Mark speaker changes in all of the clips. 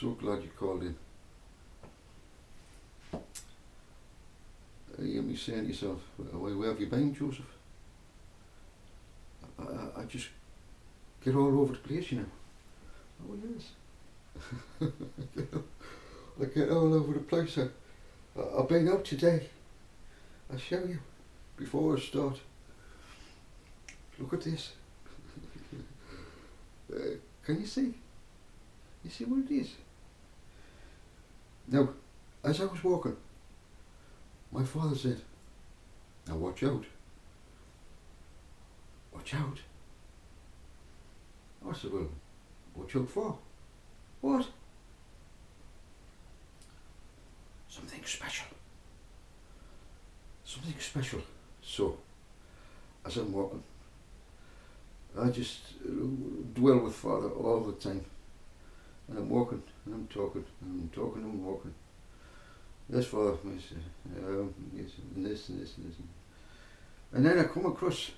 Speaker 1: so glad you called in. You hear me saying to yourself, where have you been, Joseph? I just get all over the place, you know. Oh, yes. I get all over the place. I've been out today. I'll show you before I start. Look at this. Can you see? You see what it is? Now, as I was walking, my father said, now watch out. Watch out. I said, well, watch out for? What? Something special. Something special. So, as I'm walking, I just dwell with Father all the time. And I'm walking, and I'm talking, and I'm talking, and I'm walking. Yes, Father, yes, and this, and this, and this. And then I come across,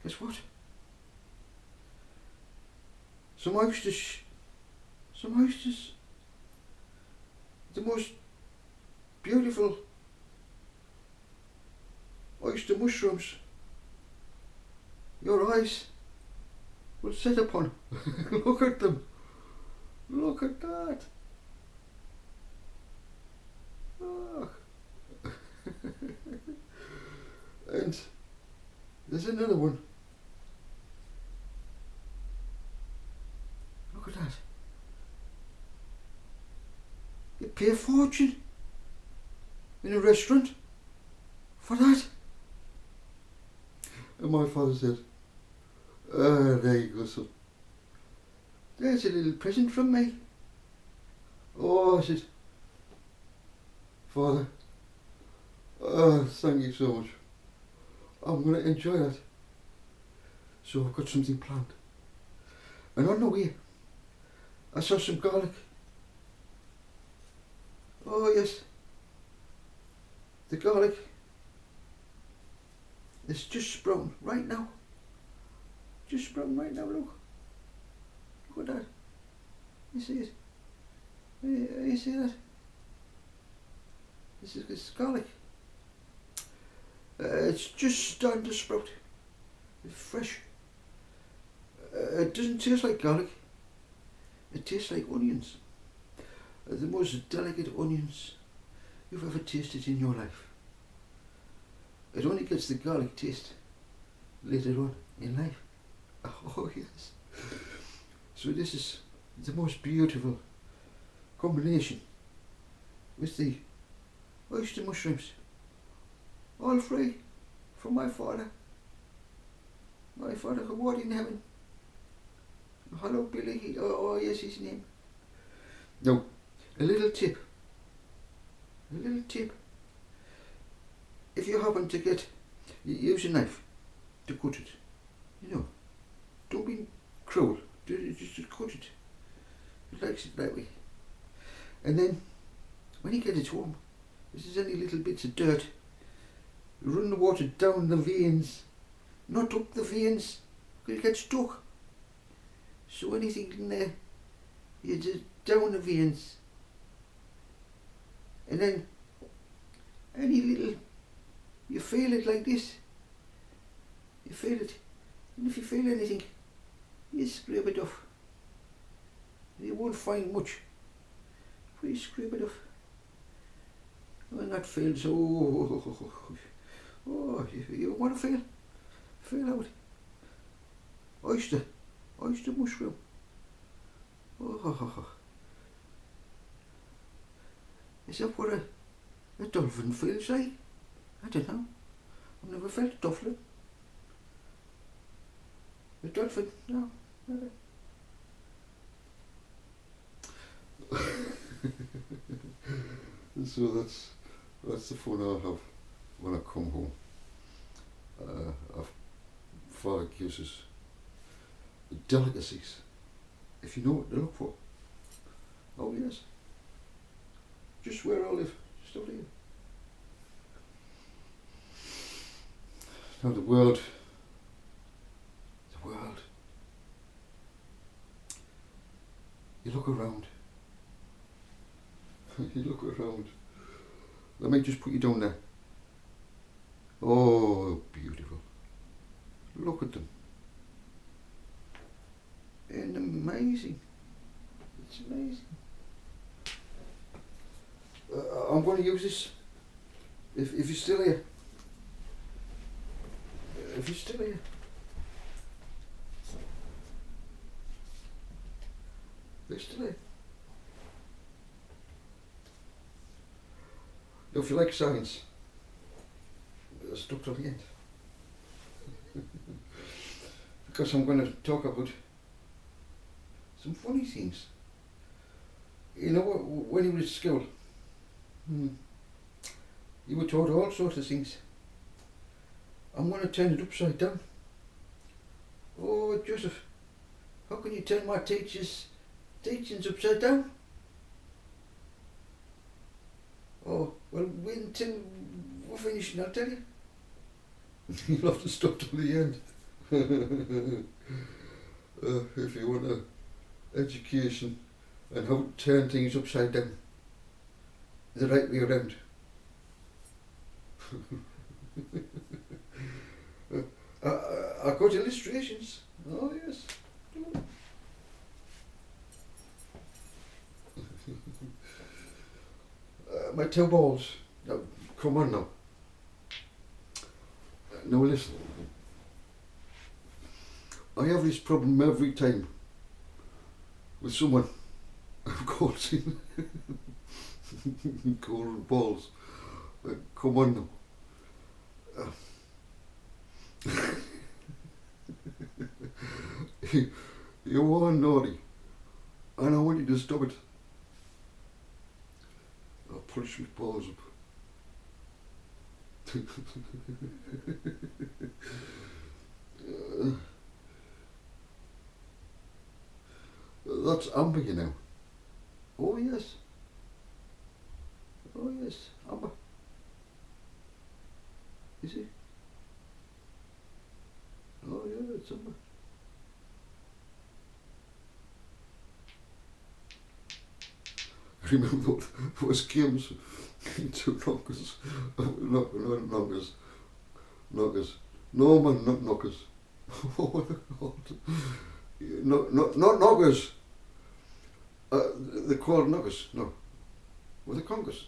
Speaker 1: guess what? Some oysters. Some oysters. The most beautiful oyster mushrooms your eyes will set upon. Look at them. Look at that. Look. And there's another one. Look at that. You pay a fortune in a restaurant for that. And my father said, there you go, son. There's a little present from me. Oh, I said, Father, thank you so much. I'm going to enjoy that. So I've got something planned. And on the way, I saw some garlic. Oh yes, the garlic is just sprung right now. Just sprung right now, look. Look at that. You see it? You see that? This is garlic. It's just starting to sprout. It's fresh. It doesn't taste like garlic. It tastes like onions. The most delicate onions you've ever tasted in your life. It only gets the garlic taste later on in life. Oh yes. So this is the most beautiful combination with the oyster mushrooms. All free from my Father. My Father who art in heaven. Hello Billy. Oh yes, his name. Now, a little tip. A little tip. If you happen to use a knife to cut it. You know, don't be cruel. Just cut it. It likes it that way. And then, when you get it home, if there's any little bits of dirt, run the water down the veins, not up the veins, because it gets stuck. So anything in there, you just down the veins. And then, any little, you feel it like this. You feel it. And if you feel anything, you scrape it off. You won't find much. But you scrape it off. When that fails, you want to feel out. Oyster mushroom. Oh. Is that what a dolphin feels like? I don't know. I've never felt a dolphin. A dolphin? No, never. So that's the fun I have when I come home. Father gives us delicacies, if you know what to look for. Oh yes. Just where I live, just over here. Now the world, you look around You look around. Let me just put you down there. Oh, beautiful. Look at them. And amazing. It's amazing. I'm going to use this. If you're still here. If you're still here. They're still here. Now, if you like science, stuck till the end. Because I'm going to talk about some funny things. You know, when you were at school, you were taught all sorts of things. I'm going to turn it upside down. Oh, Joseph, how can you turn my teachings upside down? Oh, well, wait until we're finished and I'll tell you. You'll have to stop till the end. If you want an education and how to turn things upside down, the right way around. I got illustrations. Oh yes. My two balls. Now, come on now. Now listen. I have this problem every time with someone who calls in golden balls. Come on now. You are naughty, and I want you to stop it. I'll push my balls up. That's Amber, you know. Oh yes. Oh yes, Amber. Is it? Oh yeah, it's Amber. I remember those games into knockers. Knockers. No man, not knockers. What are they called? Not knockers. They're called knockers. No. Were they conkers?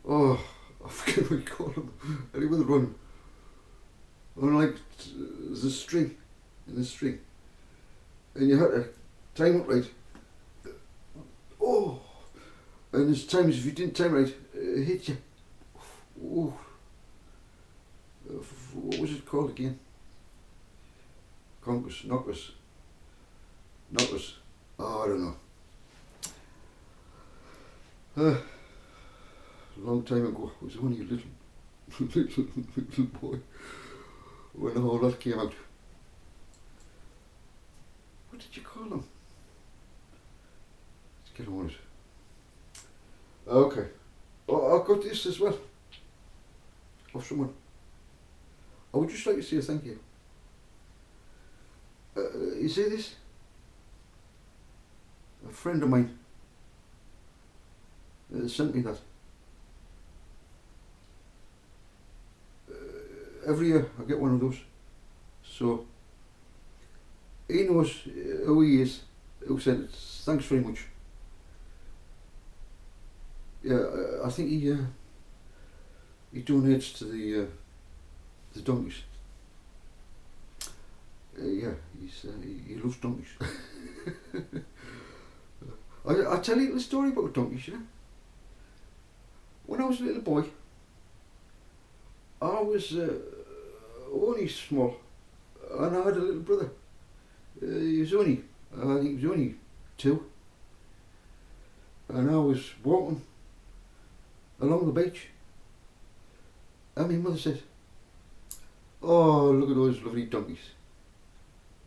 Speaker 1: Oh, I forget what you call them. Anyway, they run. On like the string, in the string. And you had to time it right. Oh, and there's times if you didn't time right, it hit you. Oh, what was it called again? Conkers, knockers. Oh, I don't know. Long time ago, I was only a little boy when all that came out. What did you call them? Let's get on it. Okay. Oh, I've got this as well. Of someone. I would just like to say thank you. You see this? A friend of mine sent me that. Every year I get one of those. So he knows who he is, who sent it. Thanks very much. Yeah, I think he donates to the donkeys. Yeah, he loves donkeys. I'll tell you a little story about donkeys, you know. When I was a little boy, I was only small, and I had a little brother. I think he was only 2, and I was walking along the beach, and my mother said, "Oh, look at those lovely donkeys."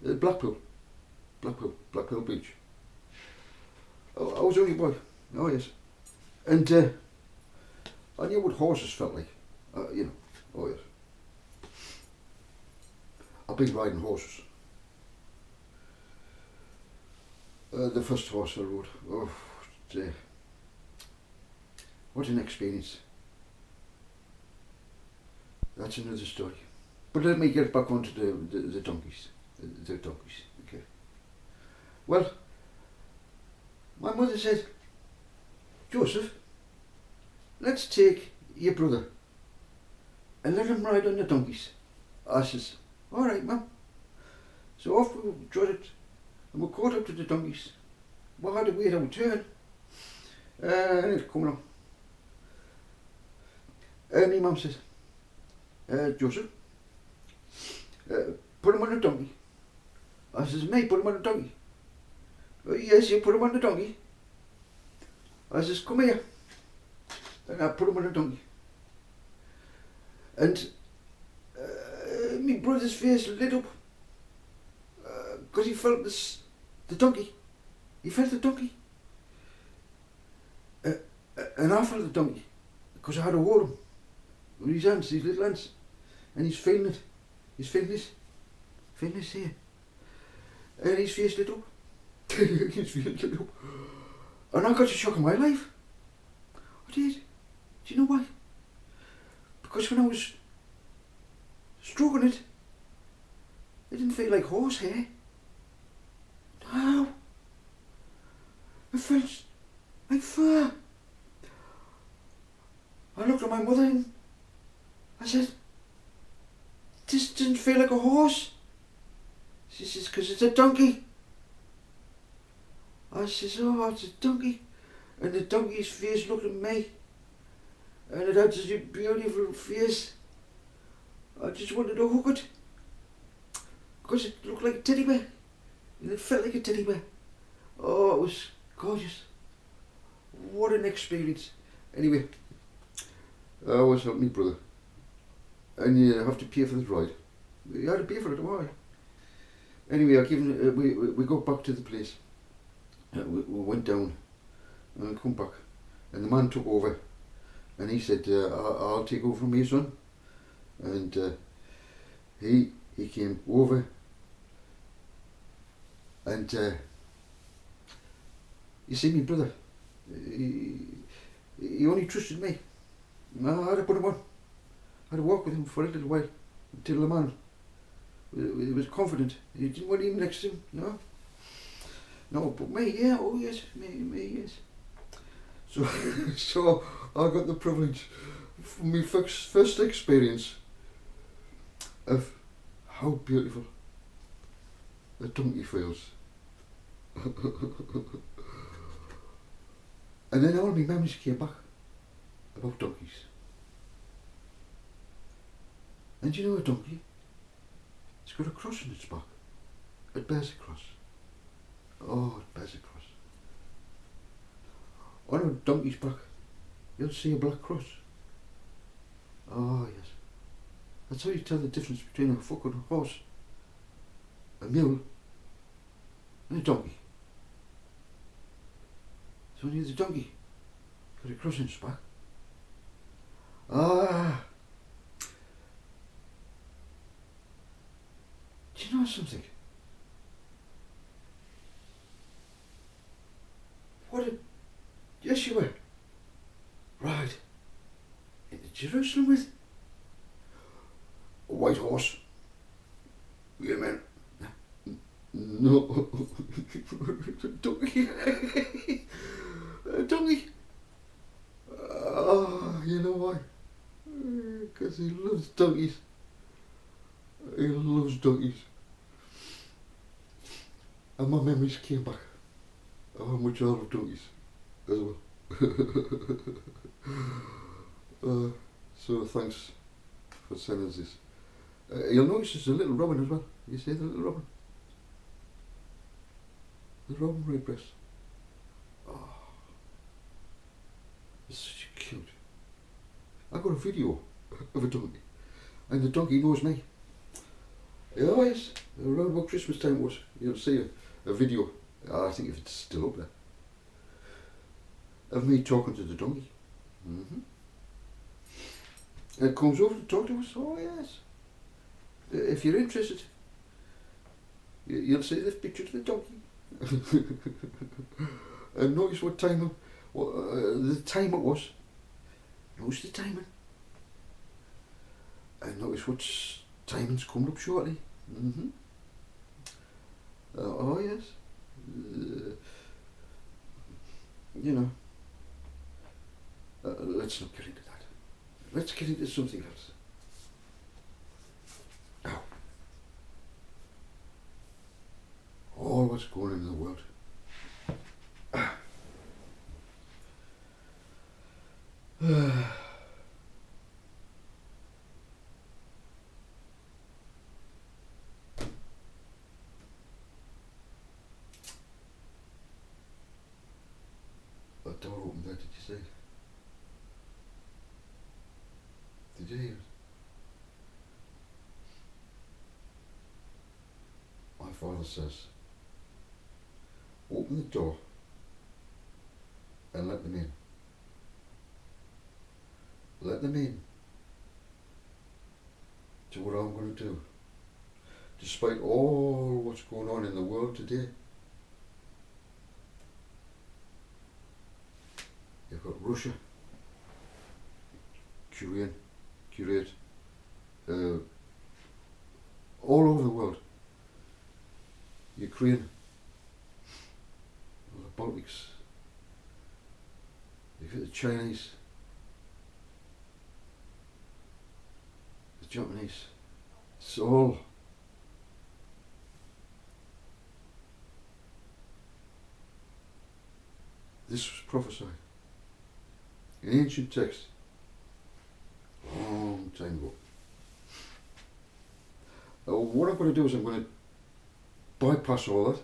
Speaker 1: Blackpool Beach. Oh, I was only a boy. Oh yes, and I knew what horses felt like. You know. Oh yes. I've been riding horses. The first horse I rode. Oh. what an experience. That's another story. But let me get back onto the donkeys. The donkeys, okay. Well, my mother said, Joseph, let's take your brother and let him ride on the donkeys. I says, alright, Mum. So off we trotted and we caught up to the donkeys. We had to wait our turn. And it's coming on. And my mum says, Joseph, put him on the donkey. I says, me, put him on the donkey. Oh, yes, you put him on the donkey. I says, come here. And I put him on the donkey. And my brother's face lit up. Because he felt the donkey. He felt the donkey. And I felt the donkey. Because I had to hold him. With his hands, his little hands. And he's feeling it. He's feeling this. Feeling this here. And his face lit up. His face lit up. And I got a shock of my life. I did. Do you know why? Because when I was stroking it didn't feel like horsehair. No. It felt like fur. I looked at my mother and I said, this doesn't feel like a horse. She says, because it's a donkey. I says, oh, it's a donkey. And the donkey's face looked at me. And it had such a beautiful face. I just wanted to hook it. Because it looked like a teddy bear. And it felt like a teddy bear. Oh, it was gorgeous. What an experience. Anyway, I always helped my brother. And you have to pay for the ride. You had to pay for it, why? Anyway, I give him, we got back to the place. We went down and come back. And the man took over. And he said, I'll take over from you, son. And he came over. And you see, my brother, he only trusted me. I had to put him on. I had to walk with him for a little while until the man was confident. He didn't want him next to him, no. No, but me, yeah, oh yes, me, yes. So I got the privilege from my first experience of how beautiful a donkey feels. And then all my memories came back about donkeys. And you know a donkey? It's got a cross on its back. It bears a cross. Oh, it bears a cross. On a donkey's back, you'll see a black cross. Oh, yes. That's how you tell the difference between a fucking horse, a mule, and a donkey. So when you're the donkey, got a cross on its back. Ah. Do you know something? What a... Yes, you were. Right. Into Jerusalem with a white horse. Wait a minute. No. A donkey. A donkey. Oh, you know why? Because he loves donkeys. He loves donkeys. And my memories came back of how much I love donkeys as well. So thanks for sending us this. You'll notice there's a little robin as well. You see the little robin? The robin redbreast. Oh, it's such cute. I got a video of a donkey, and the donkey knows me. Oh yes, around about Christmas time was. You'll see a video. I think if it's still up there, of me talking to the donkey. Mm-hmm. And it comes over to talk to us. Oh yes. If you're interested, you'll see this picture of the donkey. And notice what time the time it was. Notice the timing. And notice what timing's coming up shortly. Mm-hmm. Oh yes. You know. Let's not get into that. Let's get into something else. Now, all what's going on in the world. That door opened there, did you see? Did you hear it? My father says, open the door and let them in. Let them in to what I'm going to do. Despite all what's going on in the world today, you've got Russia, Kuwait, all over the world, Ukraine, the Baltics, you've got the Chinese, the Japanese. It's all this was prophesied in ancient texts long time ago. What I'm going to do is I'm going to bypass all that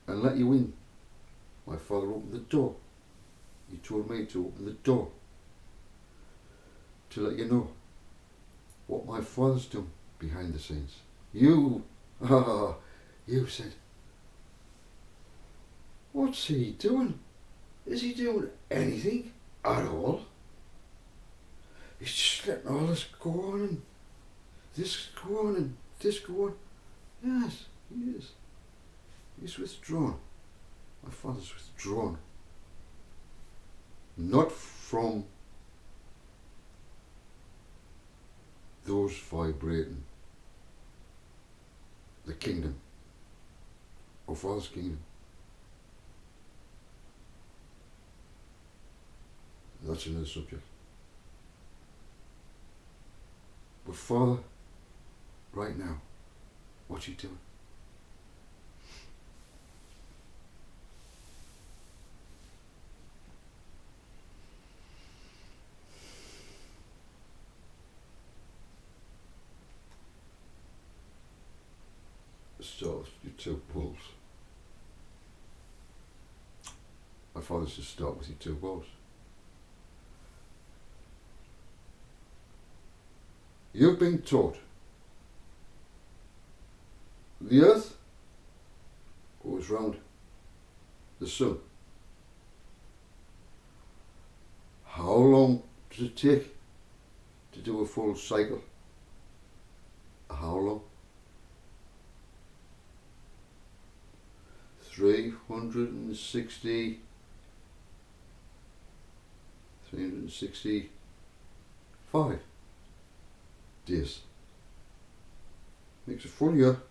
Speaker 1: and let you in. My father opened the door. He told me to open the door to let you know what my father's done behind the scenes. You said, what's he doing? Is he doing anything at all? He's just letting all this go on and this go on and this go on. Yes, he is. He's withdrawn. My father's withdrawn. Not from those vibrating the kingdom, or Father's kingdom. That's another subject. But Father, right now, what's he doing? So, you two bulls. My father says start with your two bulls. You've been taught the earth goes round the sun. How long does it take to do a full cycle? How long? 365 days. Makes a full year.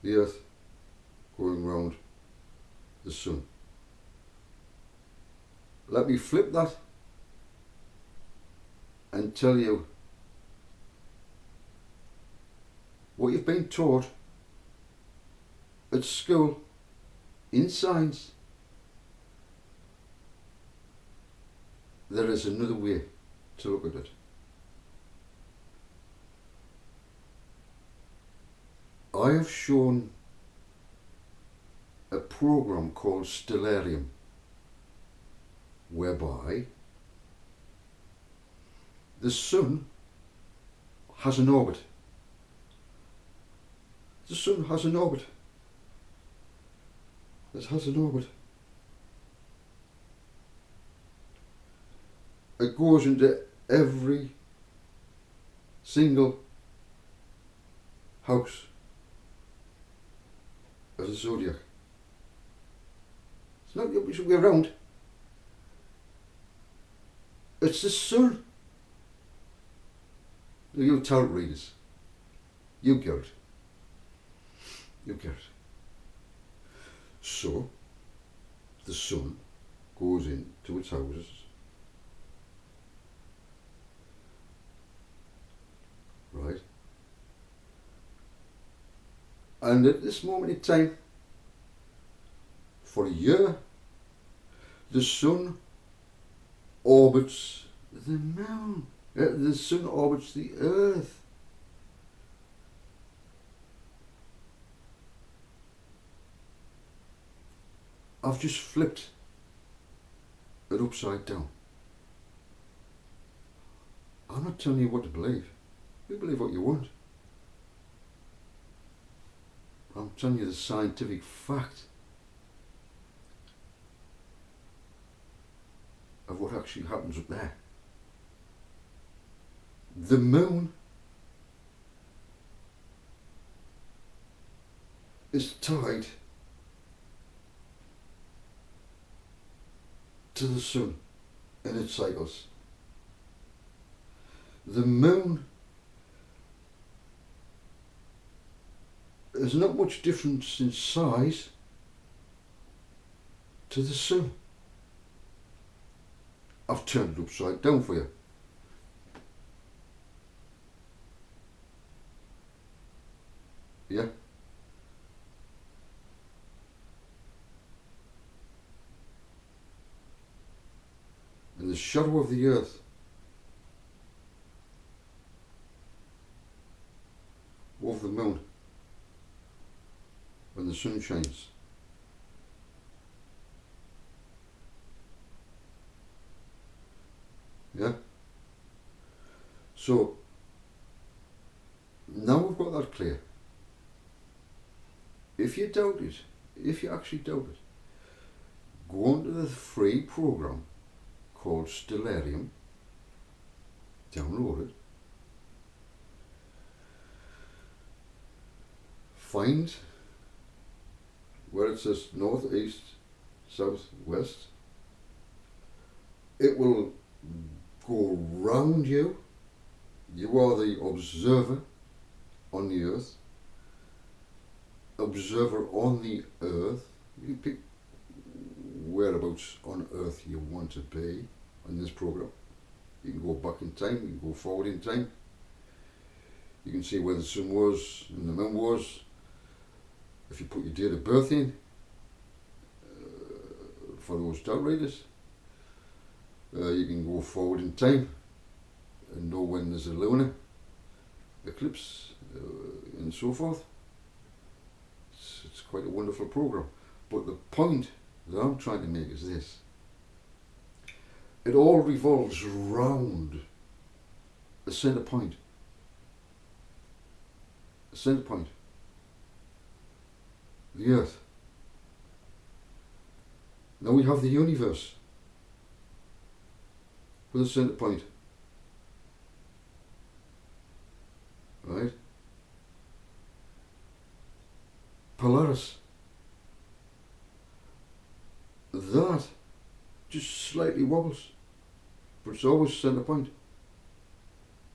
Speaker 1: The earth going round the sun. Let me flip that and tell you what you've been taught at school in science. There is another way to look at it. I have shown a program called Stellarium, whereby the sun has an orbit. The sun has an orbit. It has an orbit. It goes into every single house of the zodiac. It's not the opposite way around. It's the sun. You tarot readers, you get it. You get it. So, the sun goes into its houses. Right? And at this moment in time, for a year, the sun orbits the moon. The sun orbits the earth. I've just flipped it upside down. I'm not telling you what to believe. You believe what you want. I'm telling you the scientific fact of what actually happens up there. The moon is tied to the sun in its cycles. The moon is not much difference in size to the sun. I've turned it upside down for you. Yeah? And the shadow of the earth over the moon when the sun shines. Yeah? So, now we've got that clear. If you doubt it, if you actually doubt it, go onto the free program called Stellarium, download it, find where it says north, east, south, west. It will go round you. You are the observer on the earth. Observer on the earth. You pick whereabouts on earth you want to be on this program. You can go back in time, you can go forward in time. You can see where the sun was and the moon was. If you put your date of birth in, for those tarot readers, you can go forward in time and know when there's a lunar eclipse and so forth. It's quite a wonderful program. But the point that I'm trying to make is this. It all revolves round a centre point. A centre point. The earth. Now we have the universe with a centre point. Right? Polaris. That just slightly wobbles, but it's always centre point,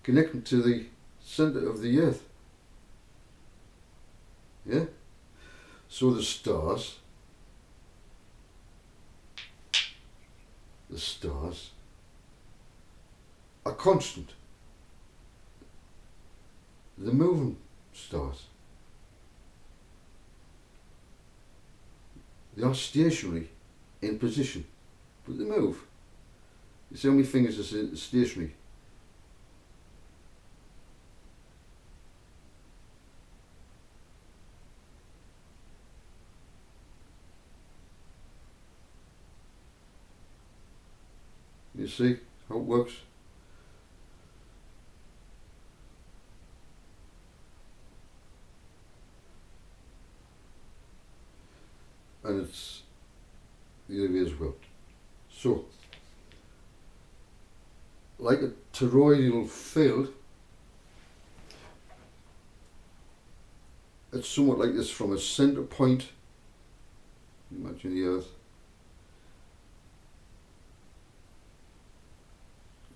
Speaker 1: connecting to the centre of the earth. Yeah? So the stars are constant. The moving stars, they are stationary in position, but they move. You see how many fingers are stationary? You see how it works? And it's the other way as well. So, like a toroidal field, It's somewhat like this from a centre point. Imagine the Earth.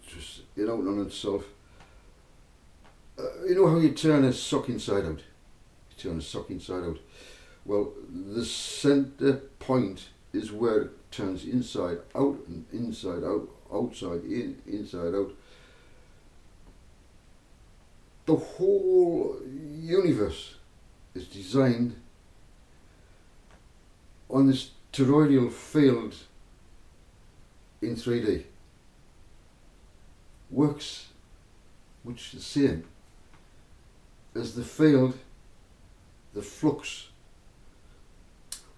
Speaker 1: Just out on itself. You know how you turn a sock inside out? You turn a sock inside out. Well, the centre point is where it turns inside out and inside out, outside in, inside out. The whole universe is designed on this toroidal field in 3D. Works much the same as the field, the flux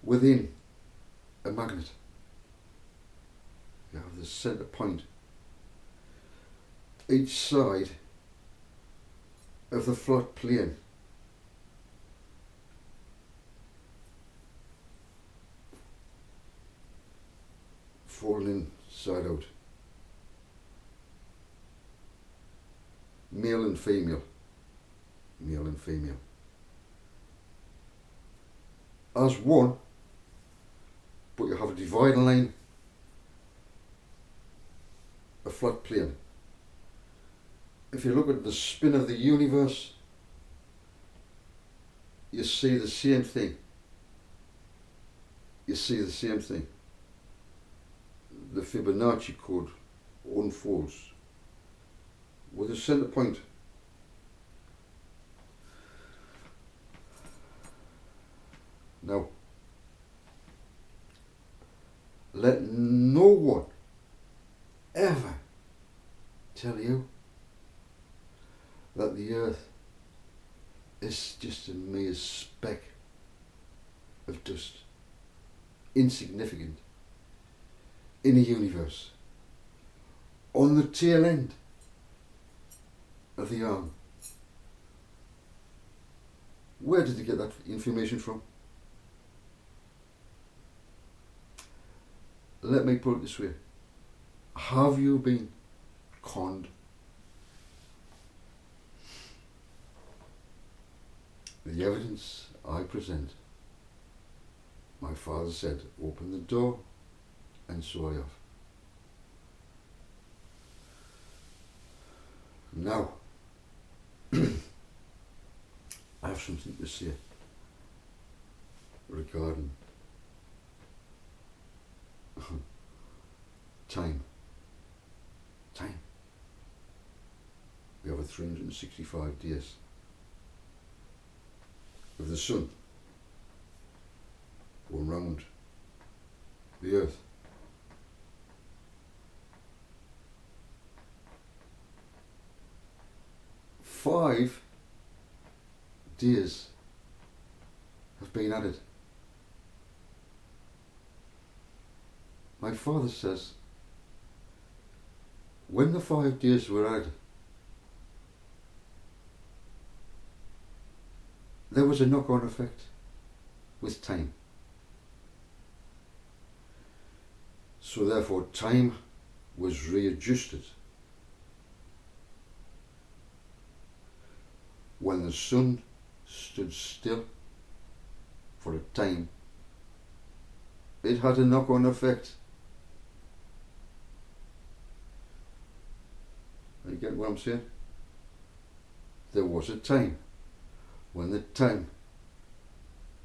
Speaker 1: within a magnet. You have the centre point. Each side of the flat plane falling inside out. Male and female. Male and female. As one, but you have a dividing line, a flat plane. If you look at the spin of the universe, you see the same thing. You see the same thing. The Fibonacci code unfolds with a centre point. Now, let no one ever tell you that the Earth is just a mere speck of dust, insignificant in a universe, on the tail end of the arm. Where did they get that information from? Let me put it this way. Have you been conned? The evidence I present, my father said, open the door, and so I have. Now, I have something to say regarding time. Time. We have a 365 days of the sun going round the Earth. Five days have been added. My father says when the 5 days were added, there was a knock-on effect with time. So therefore time was readjusted when the sun stood still for a time. It had a knock-on effect. You get what I'm saying? There was a time when the time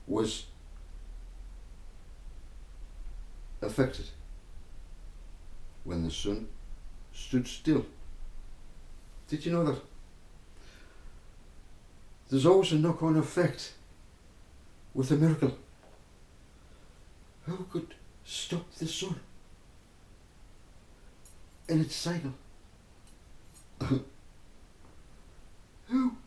Speaker 1: was affected, when the sun stood still. Did you know that? There's always a knock-on effect with a miracle. Who could stop the sun in its cycle? Who?